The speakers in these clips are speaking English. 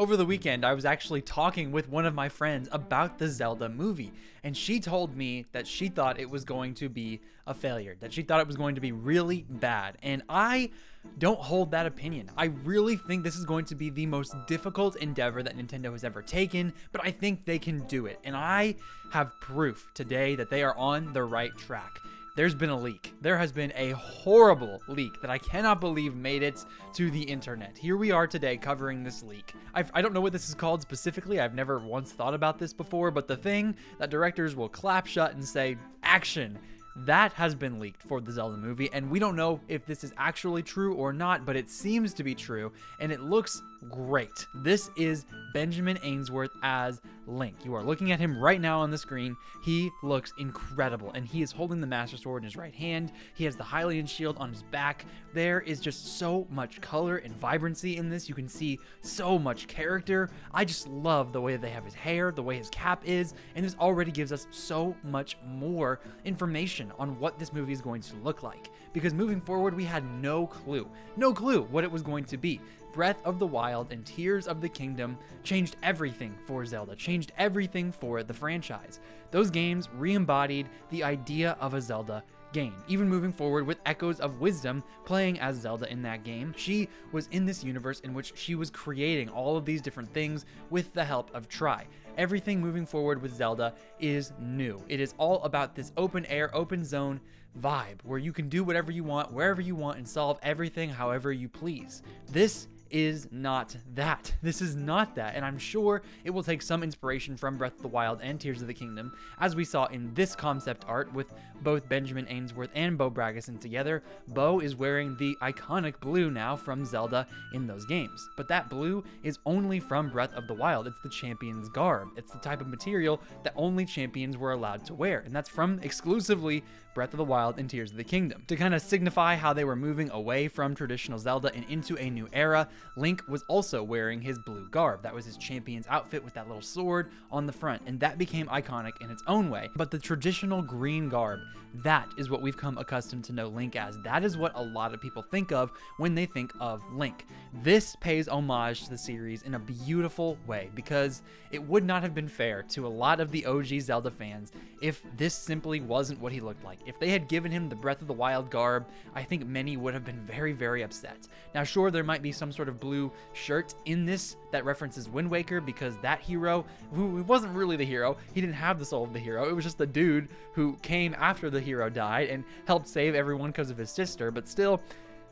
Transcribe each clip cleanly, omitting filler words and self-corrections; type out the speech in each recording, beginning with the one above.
Over the weekend, I was actually talking with one of my friends about the Zelda movie, and she told me that she thought it was going to be a failure, that she thought it was going to be really bad, and I don't hold that opinion. I really think this is going to be the most difficult endeavor that Nintendo has ever taken, but I think they can do it, and I have proof today that they are on the right track. There's been a leak. There has been a horrible leak that I cannot believe made it to the internet. Here we are today covering this leak. I don't know what this is called specifically. I've never once thought about this before, but the thing that directors will clap shut and say, action, that has been leaked for the Zelda movie, and we don't know if this is actually true or not, but it seems to be true, and it looks great. This is Benjamin Ainsworth as Link. You are looking at him right now on the screen. He looks incredible, and he is holding the Master Sword in his right hand. He has the Hylian shield on his back. There is just so much color and vibrancy in this. You can see so much character. I just love the way that they have his hair, the way his cap is, and this already gives us so much more information on what this movie is going to look like. Because moving forward, we had no clue what it was going to be. Breath of the Wild and Tears of the Kingdom changed everything for Zelda, changed everything for the franchise. Those games re-embodied the idea of a Zelda game, even moving forward with Echoes of Wisdom playing as Zelda in that game. She was in this universe in which she was creating all of these different things with the help of Tri. Everything moving forward with Zelda is new. It is all about this open air, open zone vibe where you can do whatever you want, wherever you want, and solve everything however you please. This is not that. This is not that, and I'm sure it will take some inspiration from Breath of the Wild and Tears of the Kingdom, as we saw in this concept art with both Benjamin Ainsworth and Bo Bragison together. Bo is wearing the iconic blue now from Zelda in those games, but that blue is only from Breath of the Wild. It's the champion's garb. It's the type of material that only champions were allowed to wear, and that's from exclusively Breath of the Wild and Tears of the Kingdom. To kind of signify how they were moving away from traditional Zelda and into a new era, Link was also wearing his blue garb. That was his champion's outfit with that little sword on the front, and that became iconic in its own way. But the traditional green garb, that is what we've come accustomed to know Link as. That is what a lot of people think of when they think of Link. This pays homage to the series in a beautiful way, because it would not have been fair to a lot of the OG Zelda fans if this simply wasn't what he looked like. If they had given him the Breath of the Wild garb, I think many would have been very, very upset. Now, sure, there might be some sort of blue shirt in this that references Wind Waker, because that hero, who wasn't really the hero, he didn't have the soul of the hero. It was just the dude who came after the hero died and helped save everyone because of his sister, but still,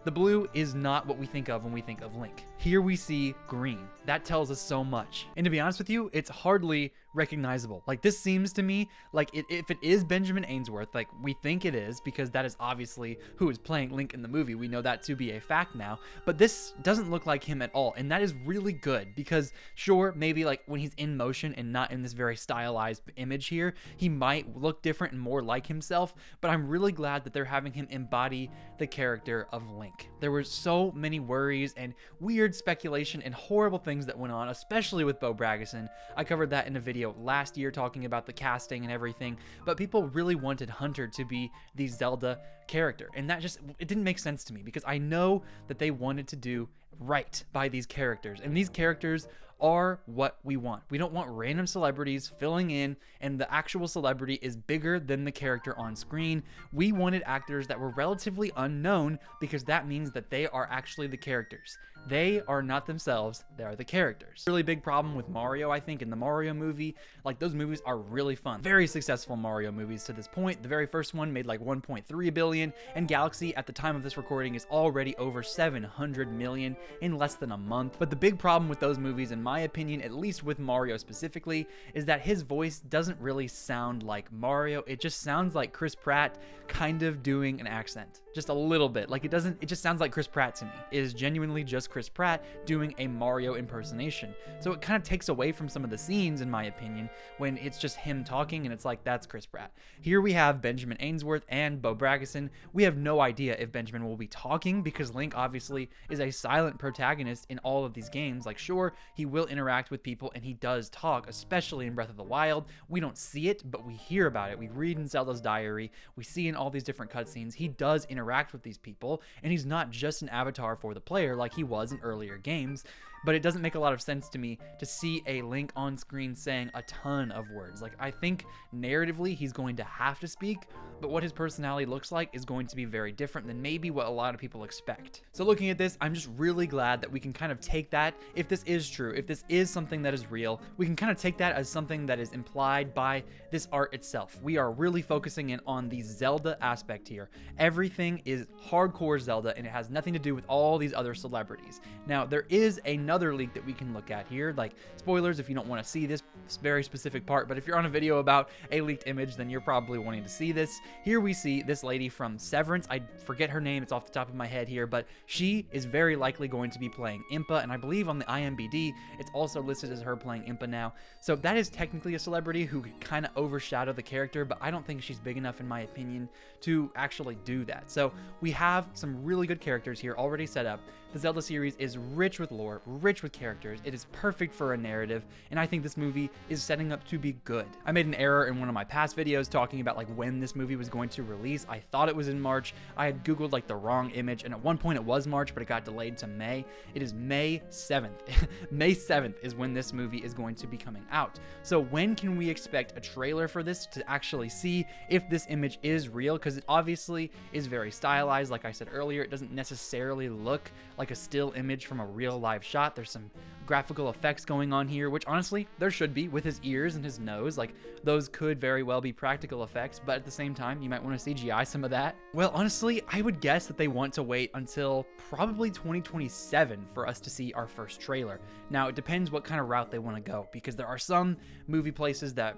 the blue is not what we think of when we think of Link. Here we see green. That tells us so much. And to be honest with you, it's hardly recognizable. Like, this seems to me like if it is Benjamin Ainsworth, like we think it is, because that is obviously who is playing Link in the movie. We know that to be a fact now, but this doesn't look like him at all. And that is really good, because sure, maybe like when he's in motion and not in this very stylized image here, he might look different and more like himself, but I'm really glad that they're having him embody the character of Link. There were so many worries and weird speculation and horrible things that went on, especially with Bo Bragison. I covered that in a video last year talking about the casting and everything, but people really wanted Hunter to be the Zelda character, and that just, it didn't make sense to me, because I know that they wanted to do right by these characters, and these characters are what we want. We don't want random celebrities filling in and the actual celebrity is bigger than the character on screen. We wanted actors that were relatively unknown, because that means that they are actually the characters. They are not themselves, they are the characters. Really big problem with Mario, I think, in the Mario movie. Like, those movies are really fun. Very successful Mario movies to this point. The very first one made like 1.3 billion, and Galaxy at the time of this recording is already over 700 million in less than a month. But the big problem with those movies, in my opinion, at least with Mario specifically, is that his voice doesn't really sound like Mario. It just sounds like Chris Pratt kind of doing an accent. Just a little bit. Like, it just sounds like Chris Pratt to me. It is genuinely just Chris Pratt doing a Mario impersonation. So it kind of takes away from some of the scenes, in my opinion, when it's just him talking and it's like, that's Chris Pratt. Here we have Benjamin Ainsworth and Bo Bragison. We have no idea if Benjamin will be talking, because Link obviously is a silent protagonist in all of these games. Like, sure, he will interact with people and he does talk, especially in Breath of the Wild. We don't see it, but we hear about it. We read in Zelda's diary. We see in all these different cutscenes. He does interact with these people, and he's not just an avatar for the player like he was in earlier games. but it doesn't make a lot of sense to me to see a Link on screen saying a ton of words. Like, I think narratively he's going to have to speak, but what his personality looks like is going to be very different than maybe what a lot of people expect. So looking at this, I'm just really glad that we can kind of take that, if this is true, if this is something that is real, we can kind of take that as something that is implied by this art itself. We are really focusing in on the Zelda aspect here. Everything is hardcore Zelda, and it has nothing to do with all these other celebrities. Now, there is another leak that we can look at here, like spoilers if you don't want to see this very specific part, but if you're on a video about a leaked image, then you're probably wanting to see this. Here we see this lady from Severance. I forget her name, it's off the top of my head here, but she is very likely going to be playing Impa, and I believe on the IMDb it's also listed as her playing Impa now. So that is technically a celebrity who could kind of overshadow the character, but I don't think she's big enough, in my opinion, to actually do that. So we have some really good characters here already set up. The Zelda series is rich with lore, rich with characters. It is perfect for a narrative, and I think this movie is setting up to be good. I made an error in one of my past videos talking about like when this movie was going to release. I thought it was in March. I had Googled like the wrong image, and at one point it was March, but it got delayed to May. It is May 7th. May 7th is when this movie is going to be coming out. So when can we expect a trailer for this to actually see if this image is real? Because it obviously is very stylized. Like I said earlier, it doesn't necessarily look like a still image from a real live shot. There's some graphical effects going on here, which honestly there should be with his ears and his nose. Like, those could very well be practical effects, but at the same time you might want to CGI some of that. Well, honestly, I would guess that they want to wait until probably 2027 for us to see our first trailer. Now, it depends what kind of route they want to go, because there are some movie places that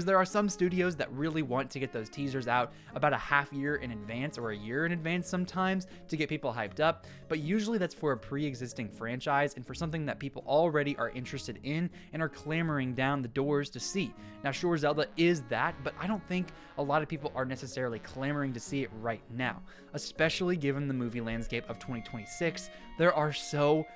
there are some studios that really want to get those teasers out about a half year in advance or a year in advance sometimes to get people hyped up, but usually that's for a pre-existing franchise and for something that people already are interested in and are clamoring down the doors to see. Now, sure, Zelda is that, but I don't think a lot of people are necessarily clamoring to see it right now, especially given the movie landscape of 2026. There are so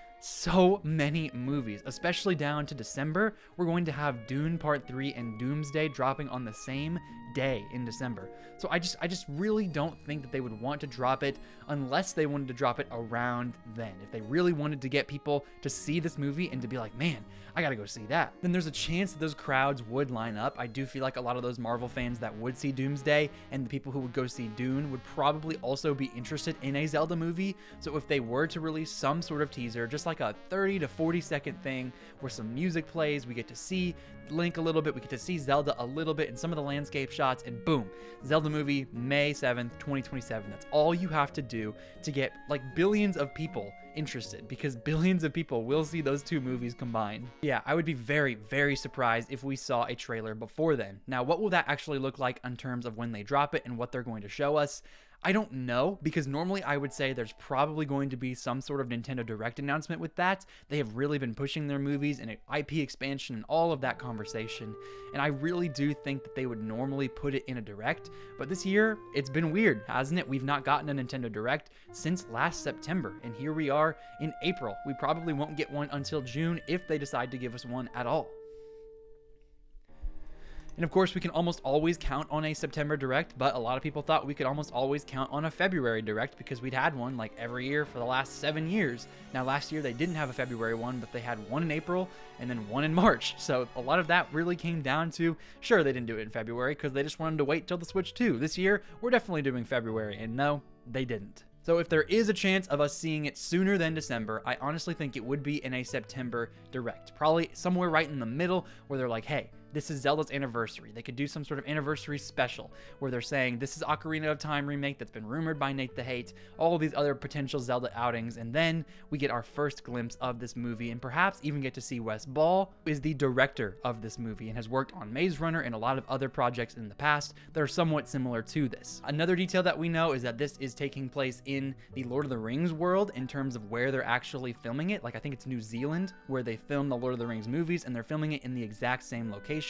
many movies, especially down to December. We're going to have Dune Part 3 and Doomsday dropping on the same day in December. So I just really don't think that they would want to drop it unless they wanted to drop it around then. If they really wanted to get people to see this movie and to be like, man, I gotta go see that, then there's a chance that those crowds would line up. I do feel like a lot of those Marvel fans that would see Doomsday and the people who would go see Dune would probably also be interested in a Zelda movie. So if they were to release some sort of teaser, just like a 30 to 40 second thing where some music plays, we get to see Link a little bit, we get to see Zelda a little bit in some of the landscape shots, and boom, Zelda movie, May 7th, 2027. That's all you have to do to get like billions of people interested, because billions of people will see those two movies combined. Yeah, I would be very, very surprised if we saw a trailer before then. Now, what will that actually look like in terms of when they drop it and what they're going to show us? I don't know, because normally I would say there's probably going to be some sort of Nintendo Direct announcement with that. They have really been pushing their movies and IP expansion and all of that conversation, and I really do think that they would normally put it in a Direct, but this year, it's been weird, hasn't it? We've not gotten a Nintendo Direct since last September, and here we are in April. We probably won't get one until June if they decide to give us one at all. And of course, we can almost always count on a September Direct, but a lot of people thought we could almost always count on a February Direct because we'd had one like every year for the last 7 years. Now, last year they didn't have a February one, but they had one in April and then one in March. So a lot of that really came down to, sure, they didn't do it in February because they just wanted to wait till the Switch 2. This year, we're definitely doing February, and no, they didn't. So if there is a chance of us seeing it sooner than December, I honestly think it would be in a September Direct. Probably somewhere right in the middle where they're like, hey, this is Zelda's anniversary. They could do some sort of anniversary special where they're saying this is Ocarina of Time remake that's been rumored by Nate the Hate, all of these other potential Zelda outings, and then we get our first glimpse of this movie and perhaps even get to see Wes Ball, who is the director of this movie and has worked on Maze Runner and a lot of other projects in the past that are somewhat similar to this. Another detail that we know is that this is taking place in the Lord of the Rings world in terms of where they're actually filming it. Like, I think it's New Zealand where they film the Lord of the Rings movies, and they're filming it in the exact same location,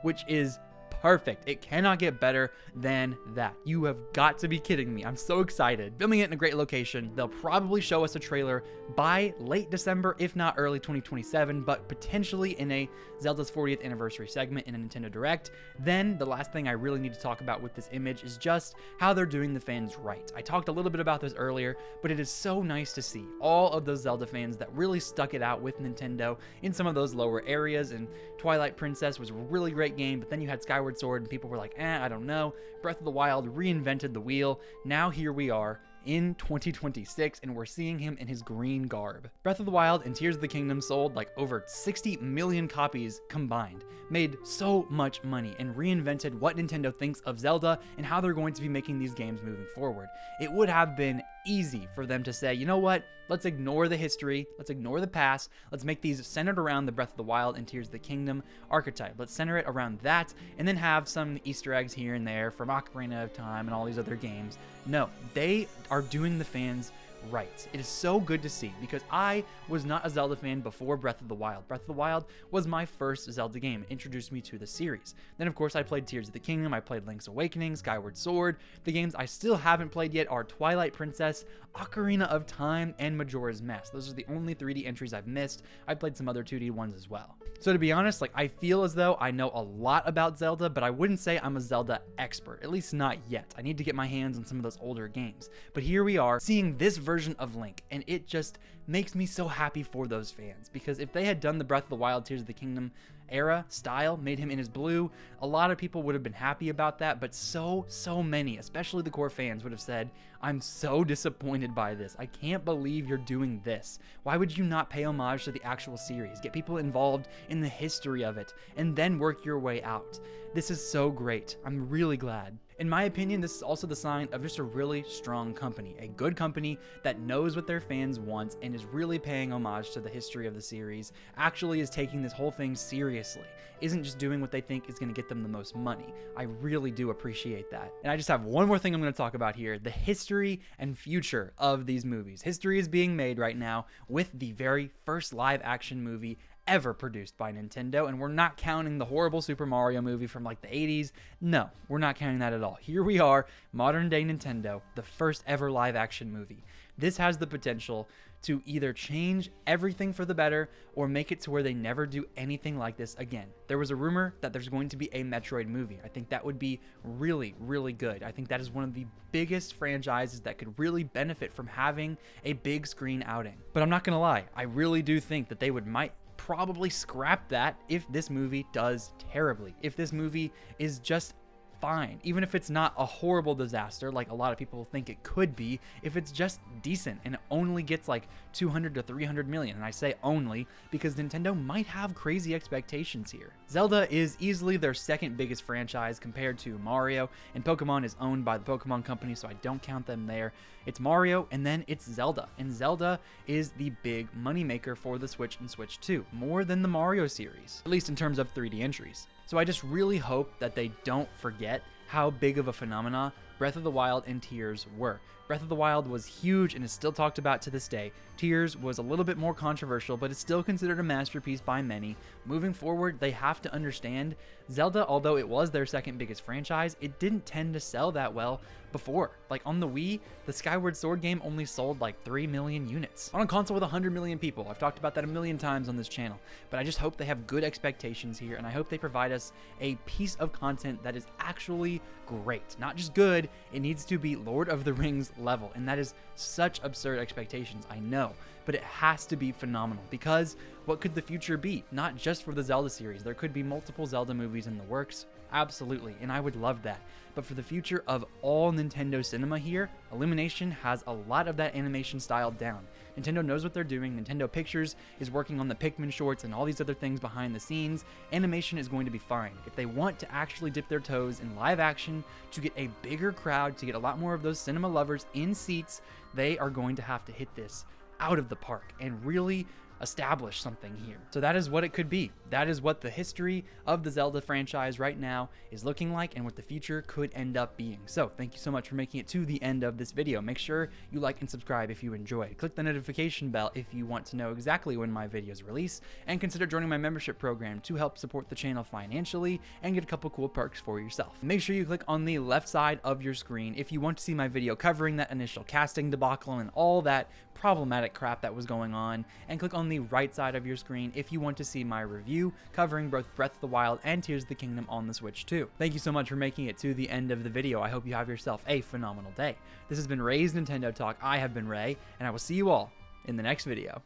which is perfect. It cannot get better than that. You have got to be kidding me. I'm so excited. Filming it in a great location. They'll probably show us a trailer by late December, if not early 2027, but potentially in a Zelda's 40th anniversary segment in a Nintendo Direct. Then the last thing I really need to talk about with this image is just how they're doing the fans right. I talked a little bit about this earlier, but it is so nice to see all of those Zelda fans that really stuck it out with Nintendo in some of those lower areas. And Twilight Princess was a really great game, but then you had Skyward Sword and people were like, I don't know. Breath of the Wild reinvented the wheel. Now here we are in 2026 and we're seeing him in his green garb. Breath of the Wild and Tears of the Kingdom sold like over 60 million copies combined, made so much money, and reinvented what Nintendo thinks of Zelda and how they're going to be making these games moving forward. It would have been easy for them to say, you know what, let's ignore the history, let's ignore the past, let's make these centered around the Breath of the Wild and Tears of the Kingdom archetype. Let's center it around that, and then have some Easter eggs here and there from Ocarina of Time and all these other games. No, they are doing the fans right. It is so good to see, because I was not a Zelda fan before Breath of the Wild. Breath of the Wild was my first Zelda game. It introduced me to the series. Then of course I played Tears of the Kingdom, I played Link's Awakening, Skyward Sword. The games I still haven't played yet are Twilight Princess, Ocarina of Time, and Majora's Mask. Those are the only 3D entries I've missed. I played some other 2D ones as well. So to be honest, like, I feel as though I know a lot about Zelda, but I wouldn't say I'm a Zelda expert, at least not yet. I need to get my hands on some of those older games. But here we are seeing this version of Link, and it just makes me so happy for those fans, because if they had done the Breath of the Wild, Tears of the Kingdom era style, made him in his blue, a lot of people would have been happy about that, but so many, especially the core fans, would have said, I'm so disappointed by this. I can't believe you're doing this. Why would you not pay homage to the actual series? Get people involved in the history of it, and then work your way out. This is so great. I'm really glad. In my opinion, this is also the sign of just a really strong company, a good company that knows what their fans want and is really paying homage to the history of the series, actually is taking this whole thing seriously, isn't just doing what they think is going to get them the most money. I really do appreciate that. And I just have one more thing I'm going to talk about here, the history and future of these movies. History is being made right now with the very first live action movie ever produced by Nintendo, and we're not counting the horrible Super Mario movie from like the 80s. No, we're not counting that at all. Here we are, modern day Nintendo, the first ever live action movie. This has the potential to either change everything for the better or make it to where they never do anything like this again. There was a rumor that there's going to be a Metroid movie. I think that would be really, really good. I think that is one of the biggest franchises that could really benefit from having a big screen outing. But I'm not gonna lie, I really do think that they might probably scrap that if this movie does terribly. If this movie is just fine, even if it's not a horrible disaster like a lot of people think it could be, if it's just decent and it only gets like 200 to 300 million, and I say only because Nintendo might have crazy expectations here. Zelda is easily their second biggest franchise compared to Mario, and Pokemon is owned by the Pokemon Company, so I don't count them there. It's Mario, and then it's Zelda, and Zelda is the big moneymaker for the Switch and Switch 2, more than the Mario series, at least in terms of 3D entries. So I just really hope that they don't forget how big of a phenomena Breath of the Wild and Tears were. Breath of the Wild was huge and is still talked about to this day. Tears was a little bit more controversial, but it's still considered a masterpiece by many. Moving forward, they have to understand Zelda, although it was their second biggest franchise, it didn't tend to sell that well before. Like on the Wii, the Skyward Sword game only sold like 3 million units. On a console with 100 million people. I've talked about that a million times on this channel, but I just hope they have good expectations here, and I hope they provide us a piece of content that is actually great. Not just good, it needs to be Lord of the Rings level, and that is such absurd expectations, I know, but it has to be phenomenal, because what could the future be? Not just for the Zelda series. There could be multiple Zelda movies in the works, absolutely, and I would love that. But for the future of all Nintendo cinema here, Illumination has a lot of that animation style down. Nintendo knows what they're doing. Nintendo Pictures is working on the Pikmin shorts and all these other things behind the scenes. Animation is going to be fine. If they want to actually dip their toes in live action to get a bigger crowd, to get a lot more of those cinema lovers in seats, they are going to have to hit this out of the park and really establish something here. So that is what it could be. That is what the history of the Zelda franchise right now is looking like and what the future could end up being. So thank you so much for making it to the end of this video. Make sure you like and subscribe if you enjoyed. Click the notification bell if you want to know exactly when my videos release, and consider joining my membership program to help support the channel financially and get a couple cool perks for yourself. Make sure you click on the left side of your screen if you want to see my video covering that initial casting debacle and all that problematic crap that was going on, and click on the right side of your screen if you want to see my review covering both Breath of the Wild and Tears of the Kingdom on the Switch too. Thank you so much for making it to the end of the video. I hope you have yourself a phenomenal day. This has been Ray's Nintendo Talk. I have been Ray, and I will see you all in the next video.